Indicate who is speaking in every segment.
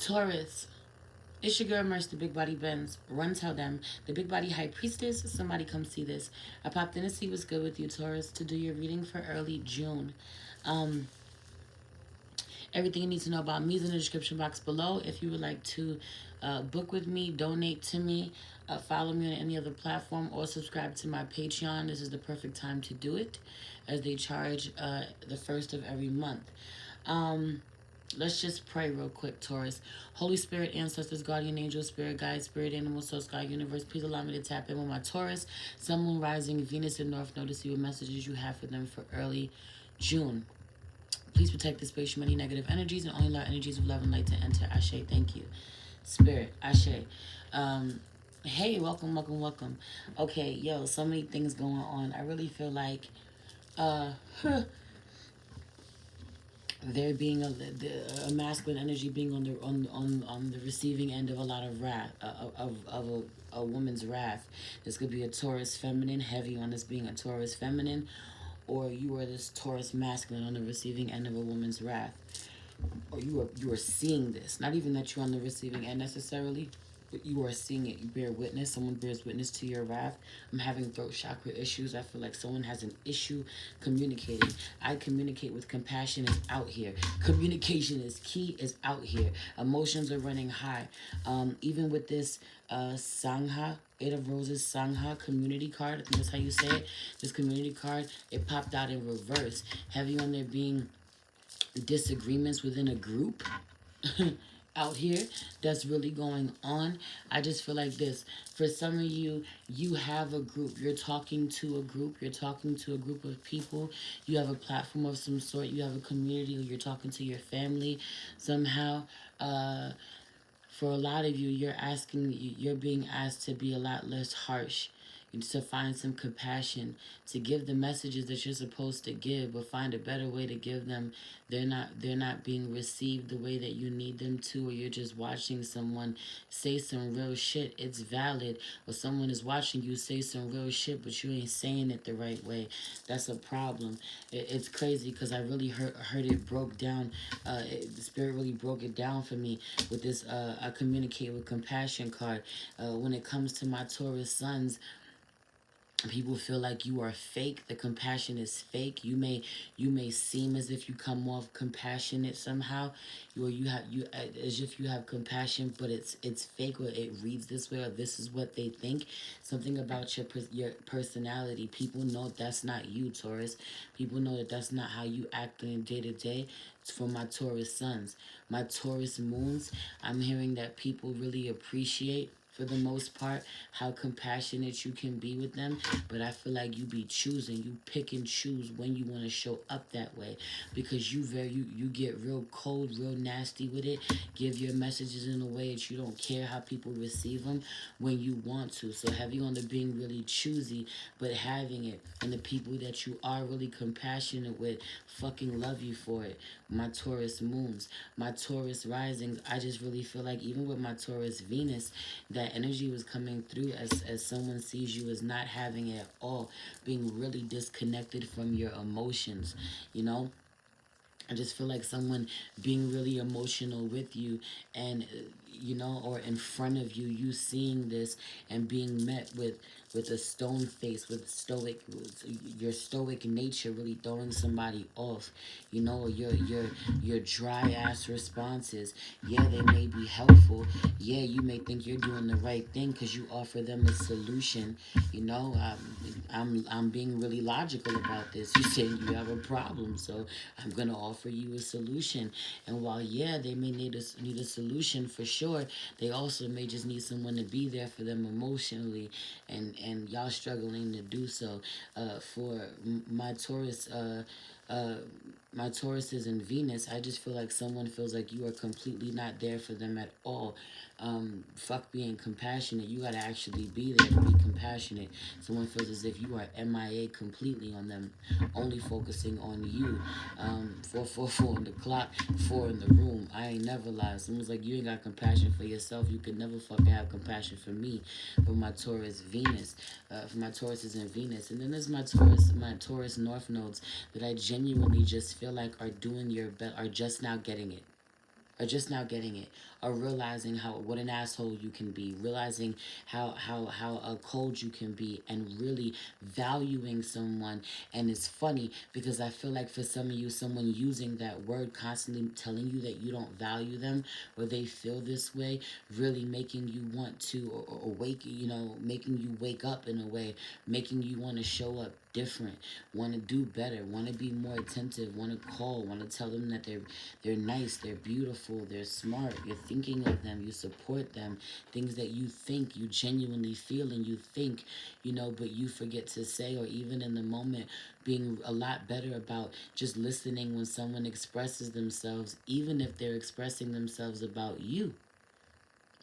Speaker 1: Taurus. It's your girl Merch, the Big Body Benz. Run tell them. The Big Body High Priestess. Somebody come see this. I popped in to see what's good with you, Taurus, to do your reading for early June. Um, Everything you need to know about me is in the description box below. If you would like to book with me, donate to me, follow me on any other platform, or subscribe to my Patreon, this is the perfect time to do it, as they charge the first of every month. Let's just pray real quick, Taurus. Holy Spirit, ancestors, guardian angels, spirit guides, spirit animals, soul, sky, universe, please allow me to tap in with my Taurus, Sun, Moon, Rising, Venus, and North Node to see what messages you have for them for early June. Please protect this space from any negative energies and only allow energies of love and light to enter. Ashe, thank you. Spirit, Ashe. Hey, welcome, welcome, welcome. Okay, yo, so many things going on. I really feel like there being a masculine energy being on the receiving end of a lot of wrath, of a woman's wrath. This could be a Taurus feminine, heavy on this being a Taurus feminine, or you are this Taurus masculine on the receiving end of a woman's wrath, or you are seeing this. Not even that you're on the receiving end necessarily, but you are seeing it. You bear witness. Someone bears witness to your wrath. I'm having throat chakra issues. I feel like someone has an issue communicating. I communicate with compassion is out here. Communication is key, is out here. Emotions are running high. Even with this Sangha, Eight of Roses Sangha community card, I think that's how you say it. This community card, it popped out in reverse. Heavy on there being disagreements within a group out here that's really going on. I just feel like this. For some of you, you have a group. You're talking to a group. You're talking to a group of people. You have a platform of some sort. You have a community, or you're talking to your family somehow. For a lot of you, you're being asked to be a lot less harsh, to find some compassion, to give the messages that you're supposed to give, but find a better way to give them. They're not being received the way that you need them to, or you're just watching someone say some real shit. It's valid, or someone is watching you say some real shit, but you ain't saying it the right way. That's a problem. It's crazy because I really heard it broke down. The spirit really broke it down for me with this I communicate with compassion card. When it comes to my Taurus sons, people feel like you are fake. The compassion is fake. You may seem as if you come off compassionate somehow, or you as if you have compassion, but it's fake, or it reads this way, or this is what they think. Something about your personality. People know that's not you, Taurus. People know that that's not how you act in day to day. It's for my Taurus sons, my Taurus moons. I'm hearing that people really appreciate, for the most part, how compassionate you can be with them. But I feel like you be choosing. You pick and choose when you want to show up that way, because you get real cold, real nasty with it. Give your messages in a way that you don't care how people receive them when you want to. So heavy on the being really choosy, but having it. And the people that you are really compassionate with fucking love you for it. My Taurus moons, my Taurus risings, I just really feel like even with my Taurus Venus, that energy was coming through as someone sees you as not having it at all, being really disconnected from your emotions, you know? I just feel like someone being really emotional with you, and or in front of you, you seeing this and being met with a stone face, with your stoic nature really throwing somebody off. Your dry ass responses. Yeah, they may be helpful. Yeah, you may think you're doing the right thing because you offer them a solution. I'm being really logical about this. You saying you have a problem, so I'm gonna offer you a solution. And while they may need a solution for sure, they also may just need someone to be there for them emotionally, and y'all struggling to do so. For my Taurus, my Tauruses and Venus, I just feel like someone feels like you are completely not there for them at all. Fuck being compassionate. You gotta actually be there to be compassionate. Someone feels as if you are MIA completely on them, only focusing on you. 444 on the clock, 4 in the room. I ain't never lied. Someone's like, you ain't got compassion for yourself. You could never fucking have compassion for me. For my Taurus Venus, for my Tauruses and Venus, and then there's my Taurus North nodes that I genuinely just feel like are doing your best, are just now getting it, realizing how what an asshole you can be, realizing how cold you can be, and really valuing someone. And it's funny because I feel like for some of you, someone using that word constantly telling you that you don't value them or they feel this way, really making you want to or wake, making you wake up in a way, making you want to show up different, want to do better, want to be more attentive, want to call, want to tell them that they're nice, they're beautiful, they're smart, you're thinking of them, you support them, things that you think, you genuinely feel and you think, but you forget to say, or even in the moment being a lot better about just listening when someone expresses themselves, even if they're expressing themselves about you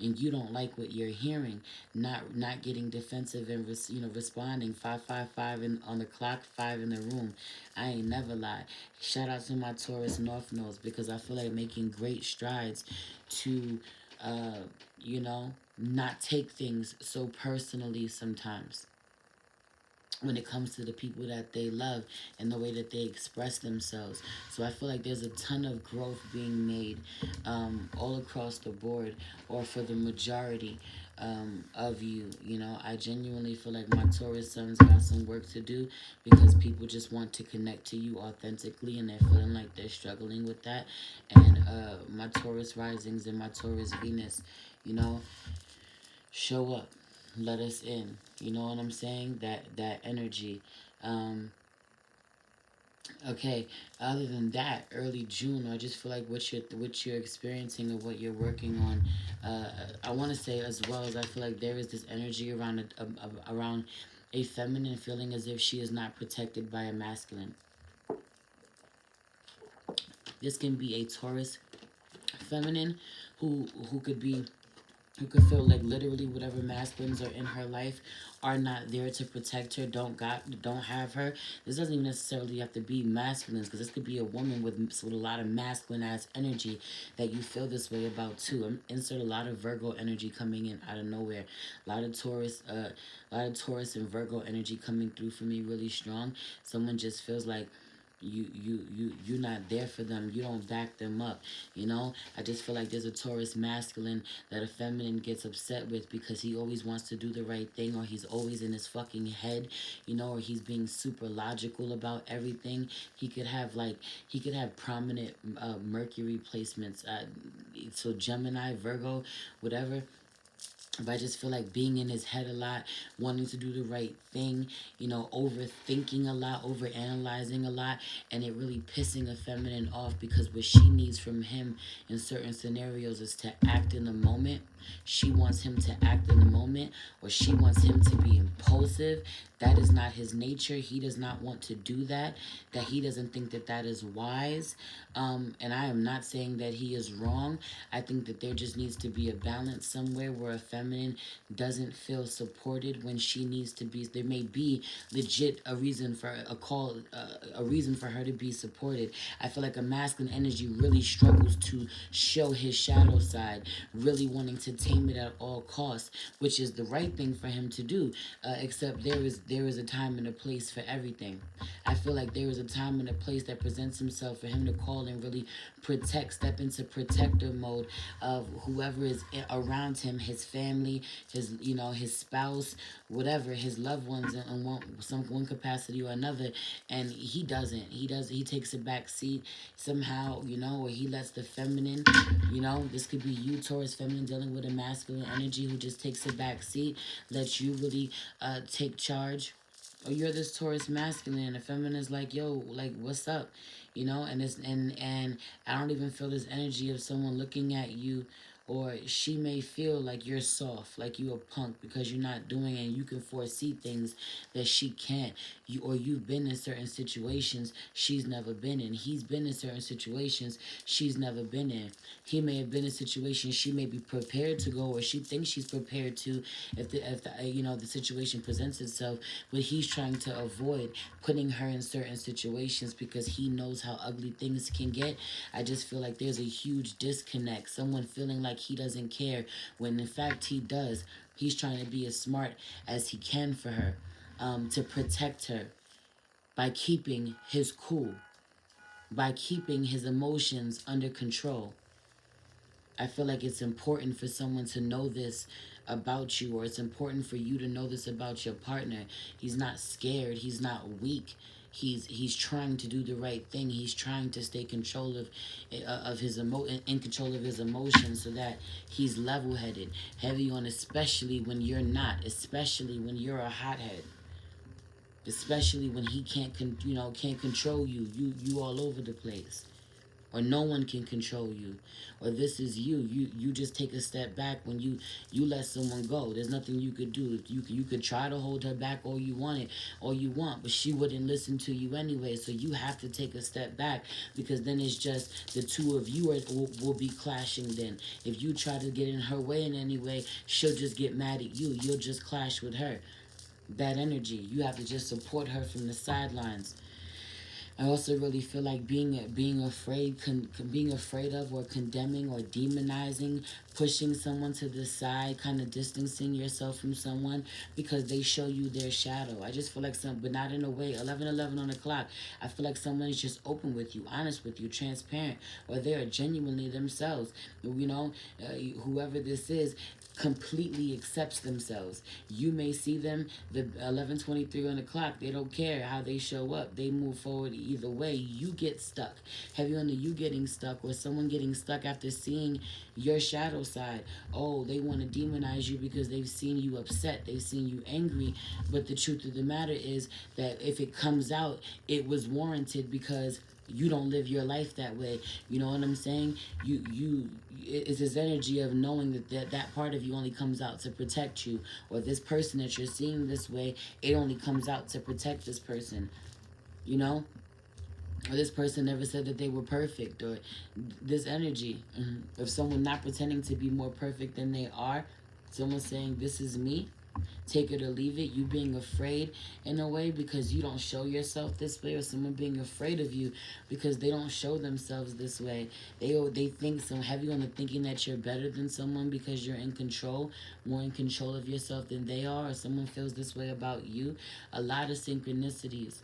Speaker 1: and you don't like what you're hearing, not getting defensive and responding 555 on the clock, 5 in the room. I ain't never lied. Shout out to my Taurus North Nodes because I feel like making great strides to not take things so personally sometimes when it comes to the people that they love and the way that they express themselves. So I feel like there's a ton of growth being made all across the board, or for the majority of you. I genuinely feel like my Taurus sons got some work to do because people just want to connect to you authentically and they're feeling like they're struggling with that. And my Taurus risings and my Taurus Venus, you know, show up, let us in. You know what I'm saying? That energy. um okay, other than that, early June, I just feel like what you're experiencing or what you're working on, I want to say as well, as I feel like there is this energy around around a feminine feeling as if she is not protected by a masculine. This can be a Taurus feminine who could be, who could feel like literally whatever masculines are in her life are not there to protect her, don't have her. This doesn't even necessarily have to be masculines, because this could be a woman with a lot of masculine ass energy that you feel this way about too. Insert a lot of Virgo energy coming in out of nowhere. A lot of Taurus and Virgo energy coming through for me really strong. Someone just feels like you're not there for them, you don't back them up. I just feel like there's a Taurus masculine that a feminine gets upset with because he always wants to do the right thing, or he's always in his fucking head, or he's being super logical about everything. He could have prominent Mercury placements, so Gemini, Virgo, whatever. But I just feel like being in his head a lot, wanting to do the right thing, overthinking a lot, overanalyzing a lot, and it really pissing a feminine off because what she needs from him in certain scenarios is to act in the moment. She wants him to act in the moment, or she wants him to be impulsive. That is not his nature. He does not want to do that. That he doesn't think that that is wise. And I am not saying that he is wrong. I think that there just needs to be a balance somewhere where a feminine doesn't feel supported when she needs to be. There may be legit a reason for a reason for her to be supported. I feel like a masculine energy really struggles to show his shadow side, really wanting to tame it at all costs, which is the right thing for him to do. Except there is a time and a place for everything. I feel like there is a time and a place that presents himself for him to call and really step into protector mode of whoever is around him, his family, his spouse, whatever, his loved ones in one capacity or another. And he takes a back seat somehow, or he lets the feminine, this could be you, Taurus feminine, dealing with a masculine energy who just takes a back seat, lets you really take charge. Or you're this Taurus masculine and the feminine is like, yo, like, what's up? And I don't even feel this energy of someone looking at you, or she may feel like you're soft, like you a punk because you're not doing it and you can foresee things that she can't. You've been in certain situations she's never been in. He's been in certain situations she's never been in. He may have been in situations she may be prepared to go, or she thinks she's prepared to if the situation presents itself, but he's trying to avoid putting her in certain situations because he knows how ugly things can get. I just feel like there's a huge disconnect. Someone feeling like he doesn't care when in fact he does. He's trying to be as smart as he can for her, to protect her by keeping his cool, by keeping his emotions under control. I feel like it's important for someone to know this about you, or it's important for you to know this about your partner. He's not scared, he's not weak. He's trying to do the right thing. He's trying to stay of his in control of his emotions, so that he's level-headed. Heavy on, especially when you're not, especially when you're a hothead, especially when he can't control you. You all over the place, or no one can control you, or this is you just take a step back when you let someone go. There's nothing you could do. You could try to hold her back all you want, but she wouldn't listen to you anyway. So you have to take a step back, because then it's just the two of you will be clashing. Then if you try to get in her way in any way, she'll just get mad at you. You'll just clash with her. That energy, you have to just support her from the sidelines. I also really feel like being afraid of, or condemning, or demonizing, pushing someone to the side, kind of distancing yourself from someone because they show you their shadow. I just feel like but not in a way. 11:11 on the clock. I feel like someone is just open with you, honest with you, transparent, or they are genuinely themselves. You know, whoever this is completely accepts themselves. You may see them the 11:23 on the clock. They don't care how they show up. They move forward either way. You get stuck. Heavy on the you getting stuck, or someone getting stuck after seeing your shadow side. Oh, they want to demonize you because they've seen you upset. They've seen you angry. But the truth of the matter is that if it comes out, it was warranted, because you don't live your life that way. You know what I'm saying? It's this energy of knowing that part of you only comes out to protect you, or this person that you're seeing this way, it only comes out to protect this person. You know, or this person never said that they were perfect, or this energy of someone not pretending to be more perfect than they are. Someone saying, this is me, take it or leave it. You being afraid in a way because you don't show yourself this way, or someone being afraid of you because they don't show themselves this way. They think some heavy on the thinking that you're better than someone because you're in control, more in control of yourself than they are, or someone feels this way about you. A lot of synchronicities.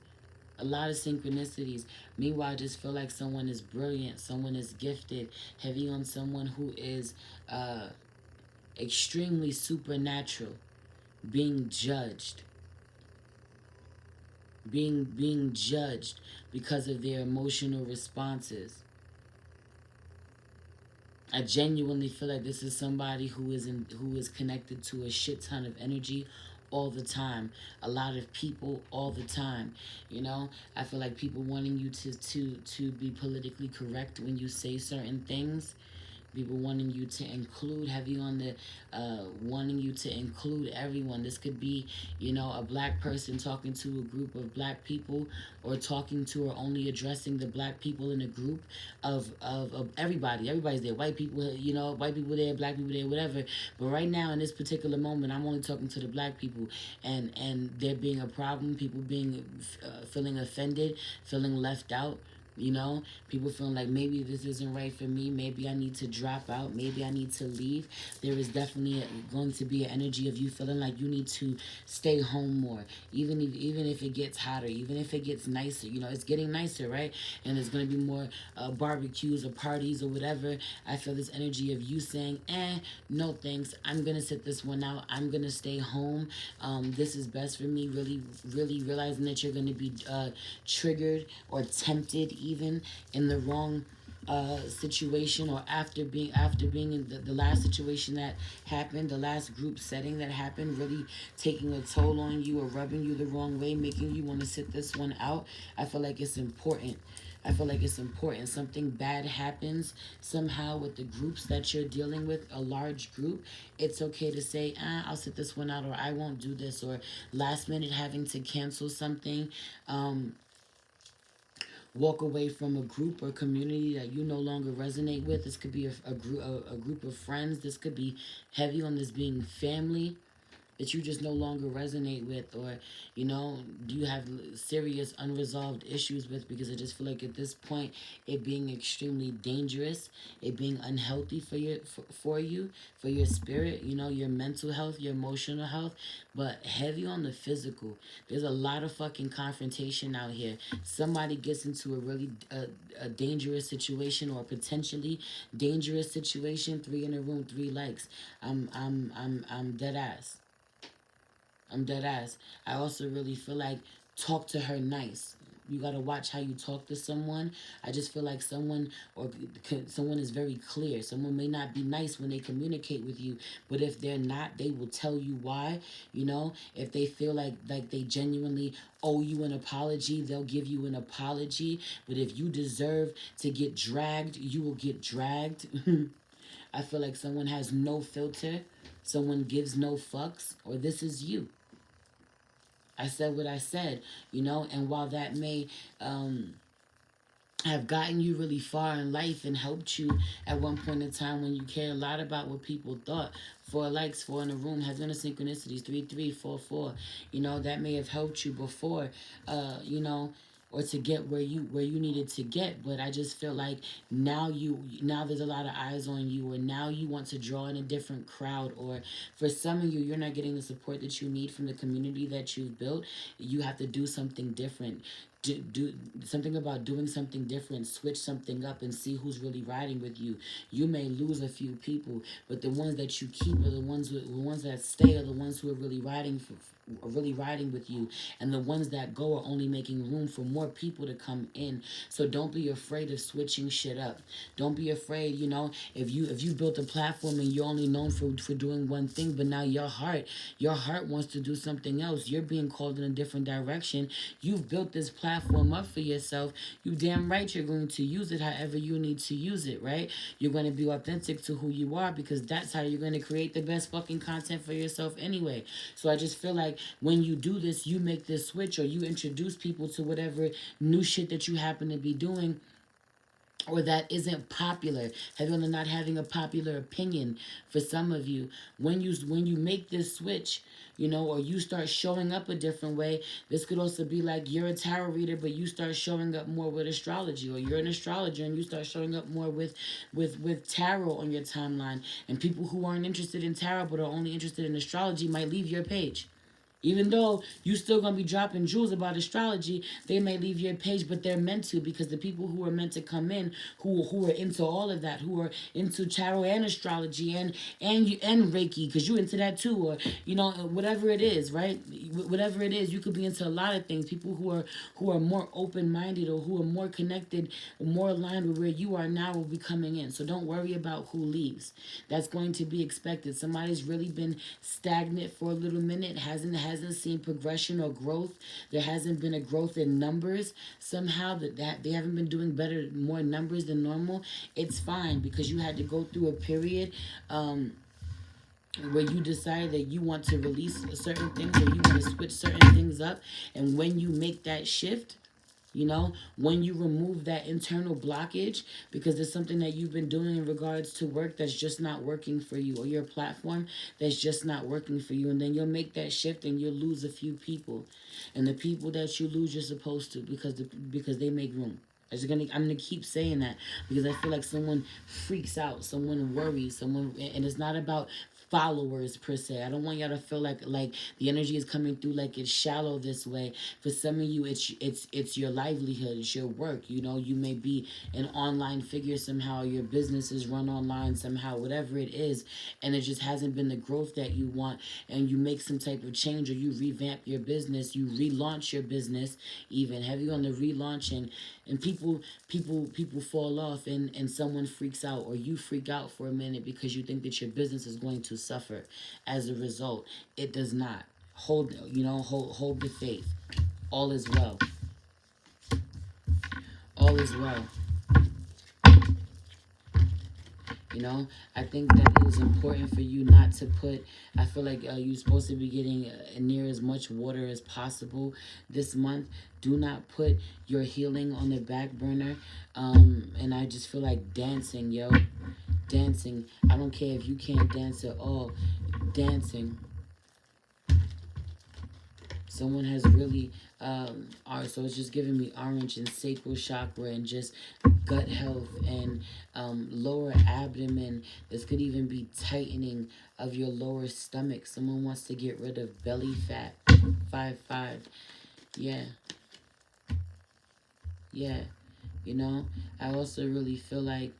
Speaker 1: A lot of synchronicities. Meanwhile, I just feel like someone is brilliant, someone is gifted. Heavy on someone who is uh, extremely supernatural, being judged, being judged because of their emotional responses. I genuinely feel like this is somebody who is connected to a shit ton of energy all the time, a lot of people all the time. You know, I feel like people wanting you to be politically correct when you say certain things, people wanting you to include, heavy on the wanting you to include everyone. This could be, you know, a black person talking to a group of black people, or talking to, or only addressing the black people in a group of everybody. Everybody's there. White people, you know, white people there, black people there, whatever. But right now, in this particular moment, I'm only talking to the black people, and there being a problem, people being feeling offended, feeling left out. You know, people feeling like maybe this isn't right for me. Maybe I need to drop out. Maybe I need to leave. There is definitely going to be an energy of you feeling like you need to stay home more. Even if it gets hotter, even if it gets nicer. You know, it's getting nicer, right? And there's going to be more barbecues or parties or whatever. I feel this energy of you saying, no thanks. I'm going to sit this one out. I'm going to stay home. This is best for me. Really, really realizing that you're going to be triggered or tempted even in the wrong situation, or after being in the last situation that happened, the last group setting that happened, really taking a toll on you, or rubbing you the wrong way, making you want to sit this one out. I feel like it's important. I feel like it's important. Something bad happens somehow with the groups that you're dealing with, a large group. It's okay to say, I'll sit this one out, or I won't do this, or last minute having to cancel something. Walk away from a group or community that you no longer resonate with. This could be a group of friends. This could be heavy on this being family. that you just no longer resonate with, or do you have serious unresolved issues with? Because I just feel like at this point, it being extremely dangerous, it being unhealthy for you, for your spirit, your mental health, your emotional health, but heavy on the physical. There's a lot of fucking confrontation out here. Somebody gets into a really a dangerous situation, or potentially dangerous situation. 3 in a room, 3 likes. I'm dead ass. I'm dead ass. I also really feel like talk to her nice. You gotta watch how you talk to someone. I just feel like someone is very clear. Someone may not be nice when they communicate with you, but if they're not, they will tell you why. If they feel like they genuinely owe you an apology, they'll give you an apology. But if you deserve to get dragged, you will get dragged. I feel like someone has no filter. Someone gives no fucks, or this is you. I said what I said, and while that may have gotten you really far in life and helped you at one point in time when you cared a lot about what people thought. 4 likes, 4 in a room, has been a synchronicities, 3 3 4 4. That may have helped you before, or to get where you needed to get. But I just feel like now there's a lot of eyes on you, or now you want to draw in a different crowd, or for some of you're not getting the support that you need from the community that you've built. You have to do something different. Do something about doing something different. Switch something up and see who's really riding with you. You may lose a few people, but the ones that you keep are the ones that stay, are the ones who are really riding with you, and the ones that go are only making room for more people to come in. So don't be afraid of switching shit up. Don't be afraid. If you built a platform and you're only known for doing one thing, but now your heart wants to do something else. You're being called in a different direction. You've built this platform up for yourself. You damn right you're going to use it however you need to use it, right? You're going to be authentic to who you are, because that's how you're going to create the best fucking content for yourself anyway. So I just feel like when you do this, you make this switch, or you introduce people to whatever new shit that you happen to be doing, or that isn't popular, having or not having a popular opinion for some of you. When you make this switch, or you start showing up a different way, this could also be like you're a tarot reader, but you start showing up more with astrology, or you're an astrologer and you start showing up more with tarot on your timeline. And people who aren't interested in tarot but are only interested in astrology might leave your page. Even though you still gonna be dropping jewels about astrology, they may leave your page, but they're meant to, because the people who are meant to come in, who are into all of that, who are into tarot and astrology and Reiki, because you into that too, or whatever it is, right? Whatever it is, you could be into a lot of things. People who are more open minded, or who are more connected, more aligned with where you are now, will be coming in. So don't worry about who leaves. That's going to be expected. Somebody's really been stagnant for a little minute, hasn't seen progression or growth. There hasn't been a growth in numbers somehow, that they haven't been doing more numbers than normal. It's fine, because you had to go through a period where you decide that you want to release certain things, or you want to switch certain things up. And when you make that shift, when you remove that internal blockage, because there's something that you've been doing in regards to work that's just not working for you, or your platform that's just not working for you, and then you'll make that shift and you'll lose a few people. And the people that you lose, you're supposed to, because they make room. I'm gonna keep saying that, because I feel like someone freaks out, someone worries, and it's not about followers per se. I don't want y'all to feel like the energy is coming through like it's shallow this way. For some of you, it's your livelihood, it's your work. You may be an online figure somehow, your business is run online somehow, whatever it is, and it just hasn't been the growth that you want. And you make some type of change, or you revamp your business, you relaunch your business, even heavy on the relaunching, and people fall off, and someone freaks out, or you freak out for a minute, because you think that your business is going to suffer as a result. It does not. Hold the faith. All is well. All is well. I think that it is important for you not to put, I feel like you're supposed to be getting near as much water as possible this month. Do not put your healing on the back burner. And I just feel like dancing, yo. Dancing. I don't care if you can't dance at all. Dancing. Someone has really, so it's just giving me orange and sacral chakra and just gut health and lower abdomen. This could even be tightening of your lower stomach. Someone wants to get rid of belly fat. 5-5. Yeah, yeah. You know, I also really feel like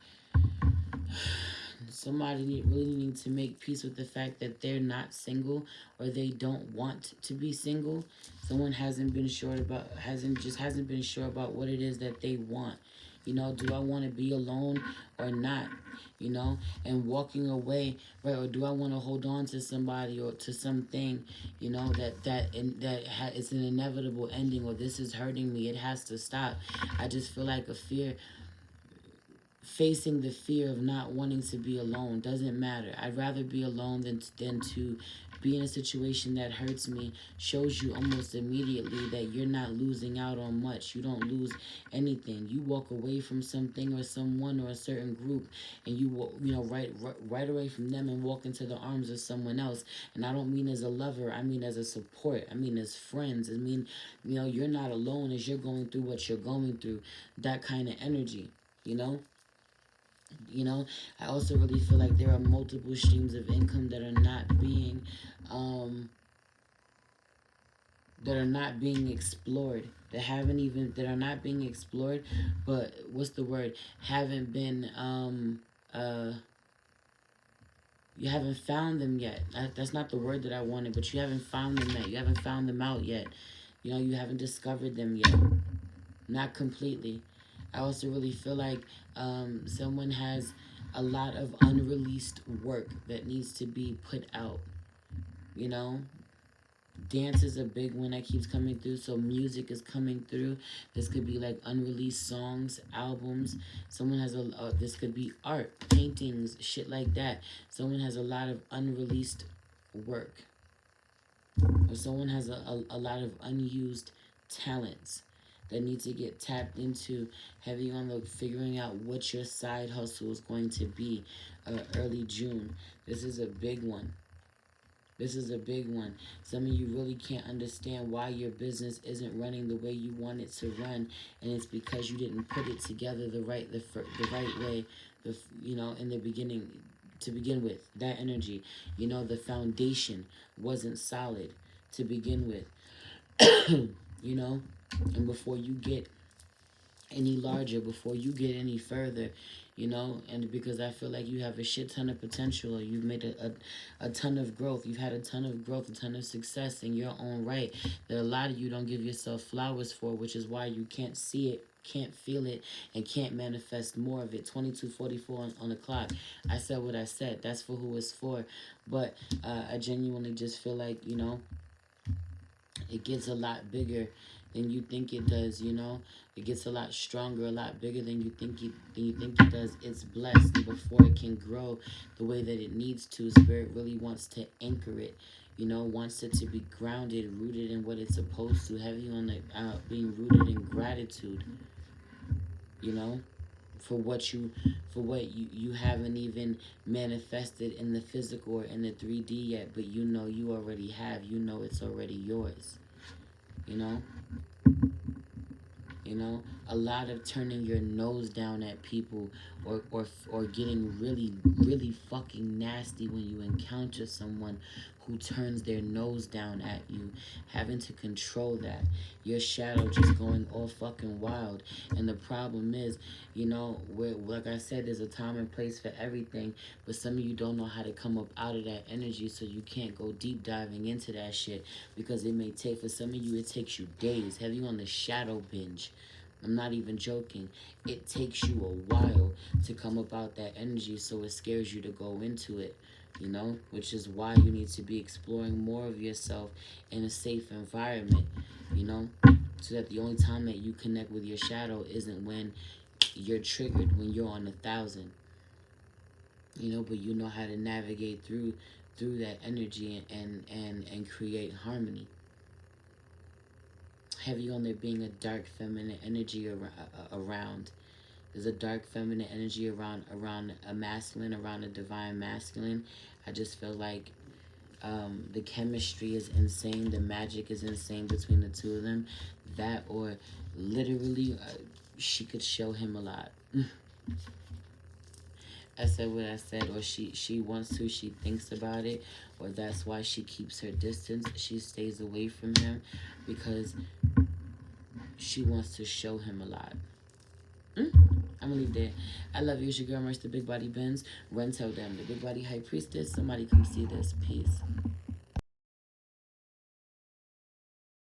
Speaker 1: really need to make peace with the fact that they're not single or they don't want to be single. Someone hasn't been sure about what it is that they want. You know, do I want to be alone or not? You know, and walking away, right? Or do I want to hold on to somebody or to something? You know, it's an inevitable ending, or this is hurting me. It has to stop. I just feel like a fear, facing the fear of not wanting to be alone. Doesn't matter. I'd rather be alone than to be in a situation that hurts me. Shows you almost immediately that you're not losing out on much. You don't lose anything. You walk away from something or someone or a certain group, and right away from them and walk into the arms of someone else. And I don't mean as a lover. I mean as a support. I mean as friends. I mean, you're not alone as you're going through what you're going through. That kind of energy. You know, you know, I also really feel like there are multiple streams of income um, that are not being explored. That are not being explored, but what's the word? Haven't been you haven't found them yet. That's not the word that I wanted, but you haven't found them yet. You haven't found them out yet. You know, you haven't discovered them yet. Not completely. I also really feel like someone has a lot of unreleased work that needs to be put out. You know, dance is a big one that keeps coming through. So music is coming through. This could be like unreleased songs, albums. Someone has this could be art, paintings, shit like that. Someone has a lot of unreleased work, or someone has a lot of unused talents that need to get tapped into. Heavy on the figuring out what your side hustle is going to be. Early June. This is a big one. This is a big one. Some of you really can't understand why your business isn't running the way you want it to run, and it's because you didn't put it together the right way. In the beginning, to begin with, that energy. The foundation wasn't solid to begin with. And before you get any larger, before you get any further, and because I feel like you have a shit ton of potential, or you've made a ton of growth, you've had a ton of growth, a ton of success in your own right, that a lot of you don't give yourself flowers for, which is why you can't see it, can't feel it, and can't manifest more of it. 22:44 on the clock. I said what I said. That's for who it's for. But I genuinely just feel like, it gets a lot bigger than you think it does. It gets a lot stronger, a lot bigger than you think it does. It's blessed, and before it can grow the way that it needs to, Spirit really wants to anchor it. Wants it to be grounded, rooted in what it's supposed to. Heavy on the being rooted in gratitude. you know for what you haven't even manifested in the physical or in the 3D yet, but you already have. It's already yours. you know a lot of turning your nose down at people, or getting really, really fucking nasty when you encounter someone who turns their nose down at you, having to control that. Your shadow just going all fucking wild. And the problem is, where, like I said, there's a time and place for everything, but some of you don't know how to come up out of that energy, so you can't go deep diving into that shit, because it may take, for some of you, it takes you days. Heavy on the shadow binge. I'm not even joking. It takes you a while to come about that energy, so it scares you to go into it, which is why you need to be exploring more of yourself in a safe environment, so that the only time that you connect with your shadow isn't when you're triggered, when you're on 1,000, but you know how to navigate through that energy and create harmony. Heavy on there being a dark feminine energy around. There's a dark feminine energy around a masculine, around a divine masculine. I just feel like The chemistry is insane. The magic is insane between the two of them. That, or literally, she could show him a lot. I said what I said, or she wants to, she thinks about it, or that's why she keeps her distance. She stays away from him because she wants to show him a lot. I'm gonna leave there. I love you. It's your girl, Merch, the Big Body Benz. Run, tell them, the Big Body High Priestess. Somebody come see this. Peace.